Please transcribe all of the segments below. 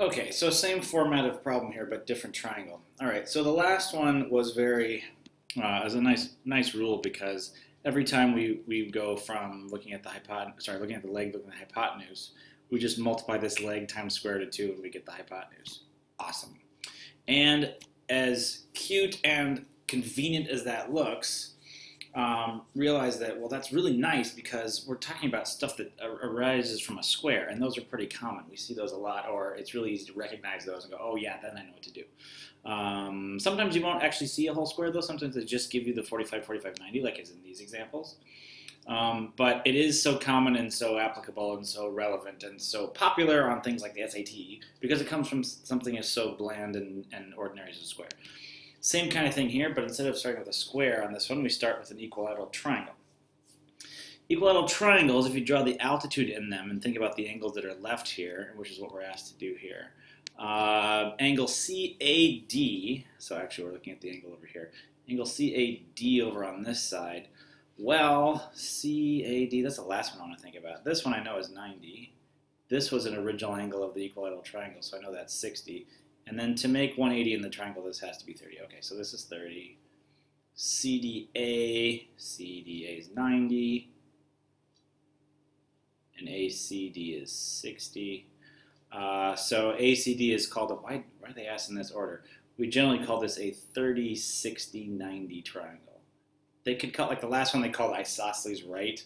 Okay, so same format of problem here, but different triangle. All right, so the last one was very, as a nice rule because every time we go from looking at the looking at the leg, looking at the hypotenuse, we just multiply this leg times square root of 2 and we get the hypotenuse. Awesome. And as cute and convenient as that looks, realize that, well, that's really nice because we're talking about stuff that arises from a square, and those are pretty common. We see those a lot, or it's really easy to recognize those and go, oh yeah, then I know what to do. Sometimes you won't actually see a whole square, though. Sometimes they just give you the 45, 45, 90, like as in these examples. But it is so common and so applicable and so relevant and so popular on things like the SAT because it comes from something as so bland and ordinary as a square. Same kind of thing here, but instead of starting with a square on this one, we start with an equilateral triangle. Equilateral triangles, if you draw the altitude in them and think about the angles that are left here, which is what we're asked to do here, angle CAD, so actually we're looking at the angle over here, angle CAD over on this side, well, CAD, that's the last one I want to think about. This one I know is 90. This was an original angle of the equilateral triangle, so I know that's 60. And then to make 180 in the triangle, this has to be 30. Okay, so this is 30. CDA is 90. And ACD is 60. So ACD is called why are they asked in this order? We generally call this a 30, 60, 90 triangle. They could call, like the last one they called isosceles right.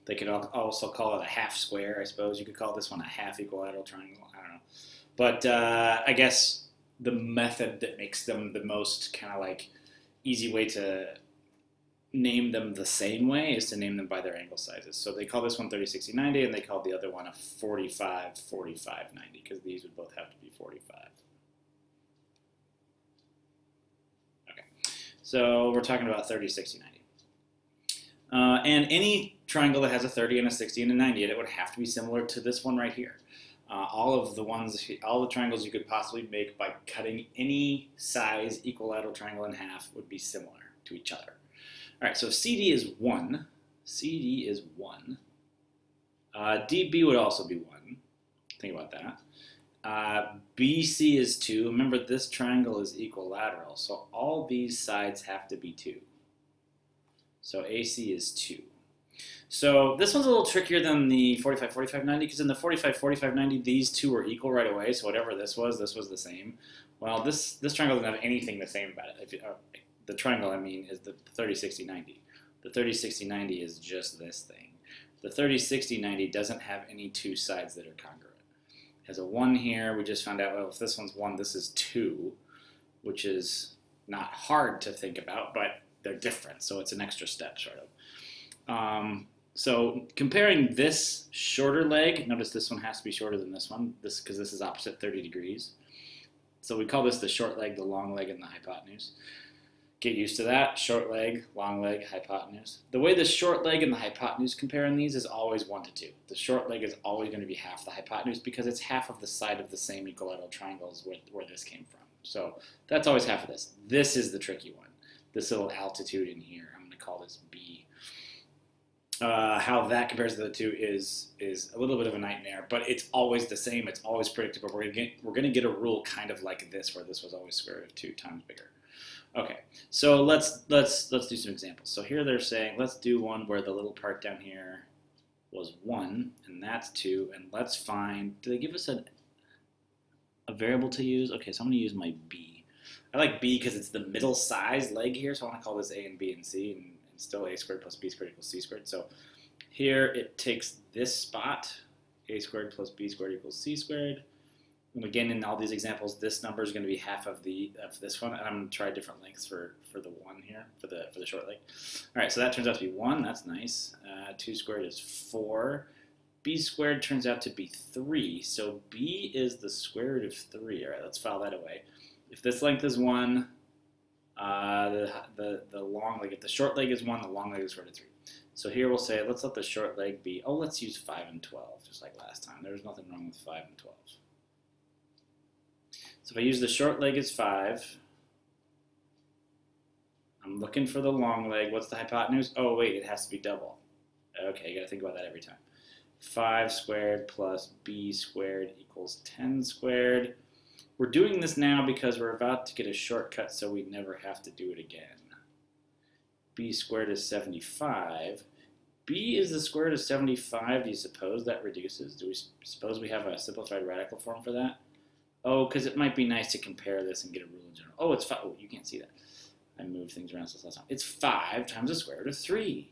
They could also call it a half square, I suppose. You could call this one a half equilateral triangle. I don't know. But I guess the method that makes them the most kind of like easy way to name them the same way is to name them by their angle sizes. So they call this one 30, 60, 90, and they call the other one a 45, 45, 90, because these would both have to be 45. Okay, so we're talking about 30, 60, 90. And any triangle that has a 30 and a 60 and a 90, and it would have to be similar to this one right here. All the triangles you could possibly make by cutting any size equilateral triangle in half would be similar to each other. All right, so if CD is 1, CD is 1. DB would also be 1. Think about that. BC is 2. Remember, this triangle is equilateral, so all these sides have to be 2. So AC is 2. So this one's a little trickier than the 45, 45, 90, because in the 45, 45, 90, these two were equal right away, so whatever this was the same. Well, this triangle doesn't have anything the same about it. The triangle, I mean, is the 30, 60, 90. The 30, 60, 90 is just this thing. The 30, 60, 90 doesn't have any two sides that are congruent. It has a 1 here. We just found out, well, if this one's 1, this is 2, which is not hard to think about, but they're different, so it's an extra step, sort of. So comparing this shorter leg, notice this one has to be shorter than this one, because this is opposite 30 degrees. So we call this the short leg, the long leg, and the hypotenuse. Get used to that. Short leg, long leg, hypotenuse. The way the short leg and the hypotenuse compare in these is always 1 to 2. The short leg is always going to be half the hypotenuse because it's half of the side of the same equilateral triangles where this came from. So that's always half of this. This is the tricky one. This little altitude in here, I'm going to call this B. How that compares to the two is a little bit of a nightmare, but it's always the same. It's always predictable. We're gonna get a rule kind of like this, where this was always square root of 2 times bigger. Okay, so let's do some examples. So here they're saying let's do one where the little part down here was 1, and that's 2, and let's find. Do they give us a variable to use? Okay, so I'm gonna use my B. I like B because it's the middle size leg here, so I want to call this A and B and C, and still a squared plus b squared equals c squared. So here it takes this spot, a squared plus b squared equals c squared. And again, in all these examples, this number is going to be half of this one, and I'm going to try different lengths for the one here, for the short leg. All right, so that turns out to be 1. That's nice. 2 squared is 4. B squared turns out to be 3. So b is the square root of 3. All right, let's file that away. If this length is 1, the long leg, if the short leg is 1, the long leg is square root of 3. So here we'll say, let's let the short leg be, let's use 5 and 12, just like last time. There's nothing wrong with 5 and 12. So if I use the short leg as 5, I'm looking for the long leg. What's the hypotenuse? Oh, wait, it has to be double. Okay, you got to think about that every time. 5 squared plus b squared equals 10 squared. We're doing this now because we're about to get a shortcut so we never have to do it again. B squared is 75. B is the square root of 75. Do you suppose that reduces? Do we suppose we have a simplified radical form for that? Oh, because it might be nice to compare this and get a rule in general. Oh, it's 5. Oh, you can't see that. I moved things around since last time. It's 5 times the square root of 3.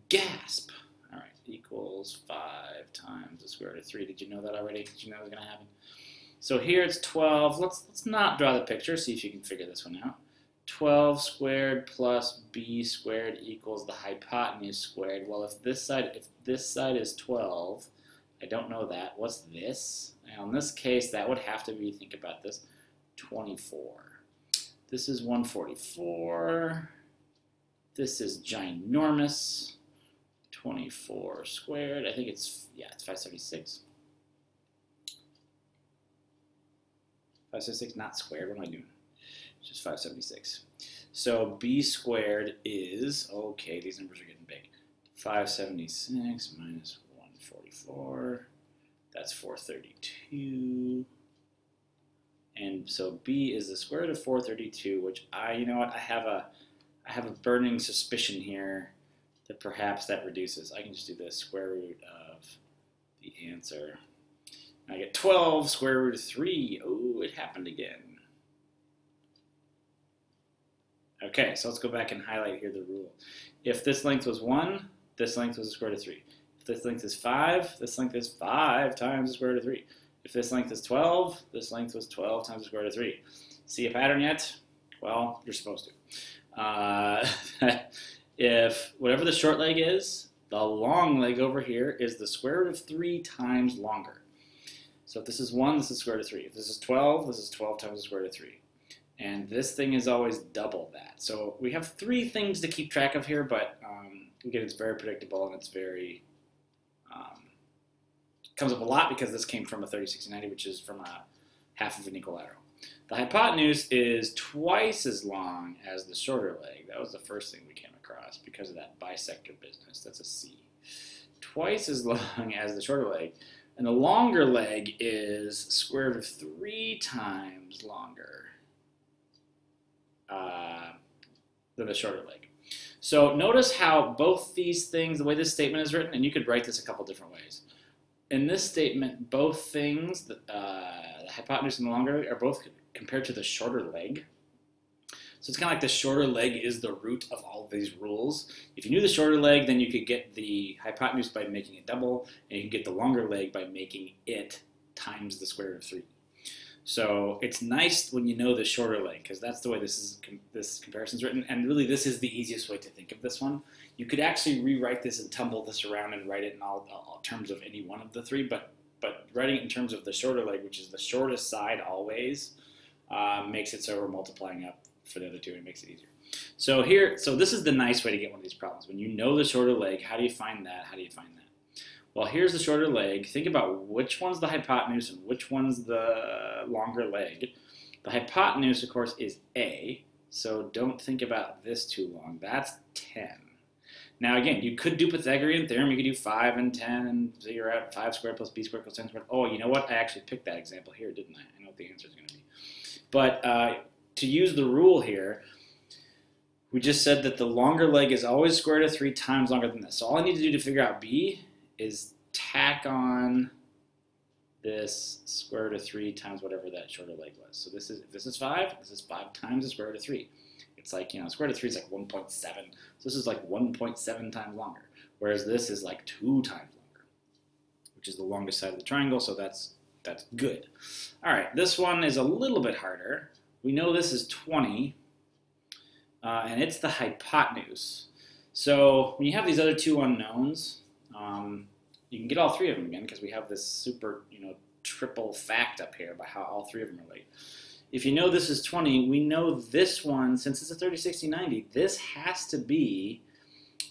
Gasp. All right, equals 5 times the square root of 3. Did you know that already? Did you know it was going to happen? So here it's 12. Let's not draw the picture. See if you can figure this one out. 12 squared plus b squared equals the hypotenuse squared. Well, if this side is 12, I don't know that. What's this? Now, in this case, that would have to be, think about this, 24. This is 144. This is ginormous. 24 squared. I think it's 576. 576, not squared. What am I doing? It's just 576. So b squared is, okay, these numbers are getting big. 576 minus 144. That's 432. And so b is the square root of 432, which you know what, I have a burning suspicion here that perhaps that reduces. I can just do the square root of the answer. I get 12 square root of 3. Oh, it happened again. Okay, so let's go back and highlight here the rule. If this length was 1, this length was the square root of 3. If this length is 5, this length is 5 times the square root of 3. If this length is 12, this length was 12 times the square root of 3. See a pattern yet? Well, you're supposed to. If whatever the short leg is, the long leg over here is the square root of 3 times longer. So if this is 1, this is the square root of 3. If this is 12, this is 12 times the square root of 3. And this thing is always double that. So we have 3 things to keep track of here, but again, it's very predictable and it's very, comes up a lot because this came from a 30, 60, 90, which is from a half of an equilateral. The hypotenuse is twice as long as the shorter leg. That was the first thing we came across because of that bisector business. That's a C. Twice as long as the shorter leg. And the longer leg is square root of 3 times longer than the shorter leg. So notice how both these things, the way this statement is written, and you could write this a couple different ways. In this statement, both things, the hypotenuse and the longer leg, are both compared to the shorter leg. So it's kind of like the shorter leg is the root of all of these rules. If you knew the shorter leg, then you could get the hypotenuse by making it double, and you could get the longer leg by making it times the square root of 3. So it's nice when you know the shorter leg, because that's the way this comparison is written, and really this is the easiest way to think of this one. You could actually rewrite this and tumble this around and write it in all terms of any one of the 3, but writing it in terms of the shorter leg, which is the shortest side always, makes it so we're multiplying up for the other 2, and it makes it easier. So this is the nice way to get one of these problems. When you know the shorter leg, how do you find that? How do you find that? Well, here's the shorter leg. Think about which one's the hypotenuse and which one's the longer leg. The hypotenuse, of course, is A, so don't think about this too long. That's 10. Now, again, you could do Pythagorean theorem. You could do 5 and 10 and figure out 5 squared plus b squared equals 10 squared. Oh, you know what? I actually picked that example here, didn't I? I know what the answer is going to be. But to use the rule here, we just said that the longer leg is always square root of 3 times longer than this. So all I need to do to figure out b is tack on this square root of 3 times whatever that shorter leg was. So if this is 5, this is 5 times the square root of 3. It's like, square root of 3 is like 1.7. So this is like 1.7 times longer, whereas this is like 2 times longer, which is the longest side of the triangle, so that's good. All right, this one is a little bit harder. We know this is 20, and it's the hypotenuse. So when you have these other 2 unknowns, you can get all 3 of them again because we have this super, triple fact up here about how all 3 of them relate. If you know this is 20, we know this one, since it's a 30, 60, 90, this has to be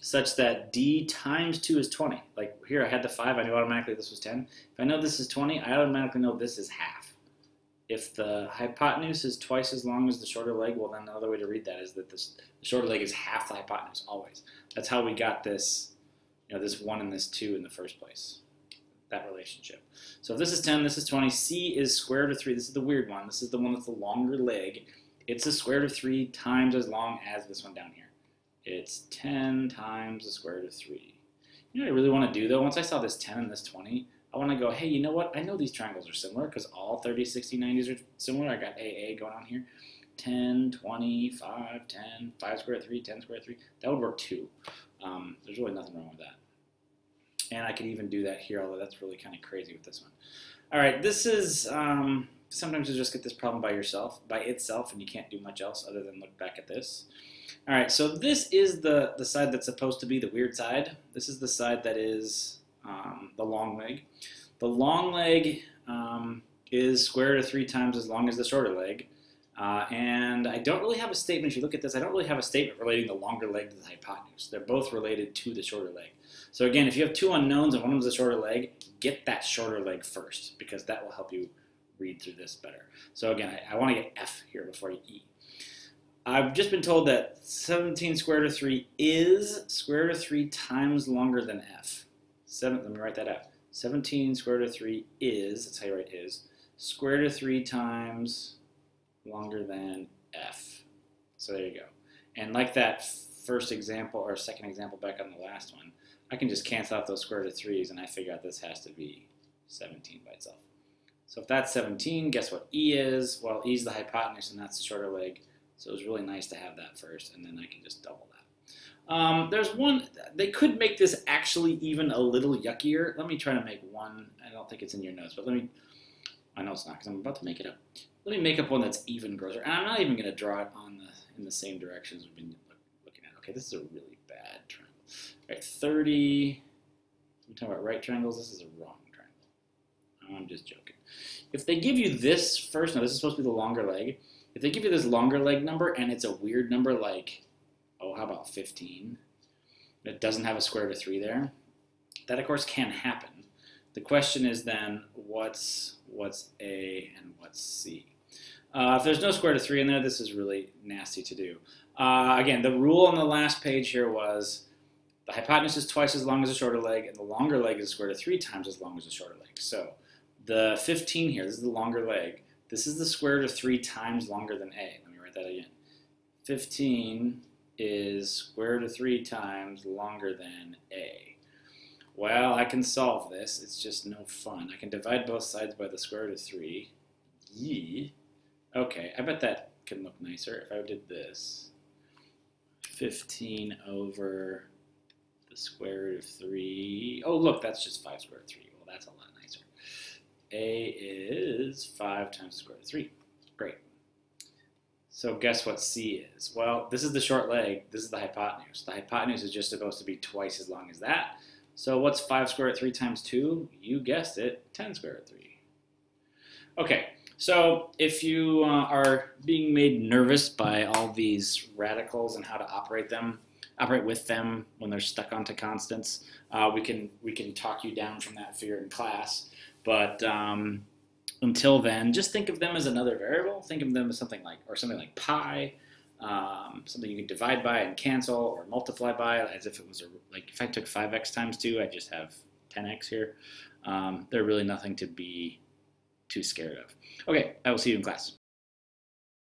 such that d times 2 is 20. Like here I had the 5, I knew automatically this was 10. If I know this is 20, I automatically know this is half. If the hypotenuse is twice as long as the shorter leg, well then another way to read that is that the shorter leg is half the hypotenuse, always. That's how we got this this 1 and this 2 in the first place, that relationship. So if this is 10, this is 20, C is square root of 3. This is the weird one. This is the one that's the longer leg. It's the square root of 3 times as long as this one down here. It's 10 times the square root of 3. You know what I really want to do, though? Once I saw this 10 and this 20, I want to go, hey, you know what? I know these triangles are similar because all 30, 60, 90s are similar. I got AA going on here. 10, 20, 5, 10, 5 square root of 3, 10 square root of 3. That would work too. There's really nothing wrong with that. And I could even do that here, although that's really kind of crazy with this one. All right, this is, sometimes you just get this problem by itself, and you can't do much else other than look back at this. All right, so this is the side that's supposed to be the weird side. This is the side that is the long leg. The long leg is square root of 3 times as long as the shorter leg. And I don't really have a statement. If you look at this, I don't really have a statement relating the longer leg to the hypotenuse. They're both related to the shorter leg. So again, if you have two unknowns and one of them is a shorter leg, get that shorter leg first, because that will help you read through this better. So again, I want to get F here before E. I've just been told that 17 square root of 3 is square root of 3 times longer than F. Let me write that out. 17 square root of 3 is, that's how you write is, square root of 3 times longer than F. So there you go. And like that first example or second example back on the last one, I can just cancel out those square root of 3's and I figure out this has to be 17 by itself. So if that's 17, guess what E is? Well, E is the hypotenuse and that's the shorter leg. So it's really nice to have that first, and then I can just double that. There's one, they could make this actually even a little yuckier. Let me try to make one. I don't think it's in your notes, but I know it's not because I'm about to make it up. Let me make up one that's even grosser. And I'm not even going to draw it in the same directions we've been looking at. Okay, this is a really bad triangle. All right, 30. I'm talking about right triangles. This is a wrong triangle. I'm just joking. If they give you this first, no, this is supposed to be the longer leg. If they give you this longer leg number and it's a weird number like, oh, how about 15? It doesn't have a square root of 3 there. That, of course, can happen. The question is then, what's A and what's C? If there's no square root of 3 in there, this is really nasty to do. Again, the rule on the last page here was the hypotenuse is twice as long as the shorter leg, and the longer leg is square root of 3 times as long as the shorter leg. So the 15 here, this is the longer leg. This is the square root of 3 times longer than A. Let me write that again. 15 is square root of 3 times longer than A. Well, I can solve this. It's just no fun. I can divide both sides by the square root of 3. Yee. Okay, I bet that can look nicer if I did this. 15 over the square root of 3. Oh, look, that's just 5 square root of 3. Well, that's a lot nicer. A is 5 times the square root of 3. Great. So guess what C is? Well, this is the short leg. This is the hypotenuse. The hypotenuse is just supposed to be twice as long as that. So what's 5 square root of 3 times 2? You guessed it, 10 square root of 3. Okay, so if you are being made nervous by all these radicals and how to operate with them when they're stuck onto constants, we can talk you down from that fear in class. But until then, just think of them as another variable. Think of them as something like pi, something you can divide by and cancel, or multiply by, as if it was like if I took 5x times 2, I just have 10x here. They're really nothing to be too scared of. Okay, I will see you in class.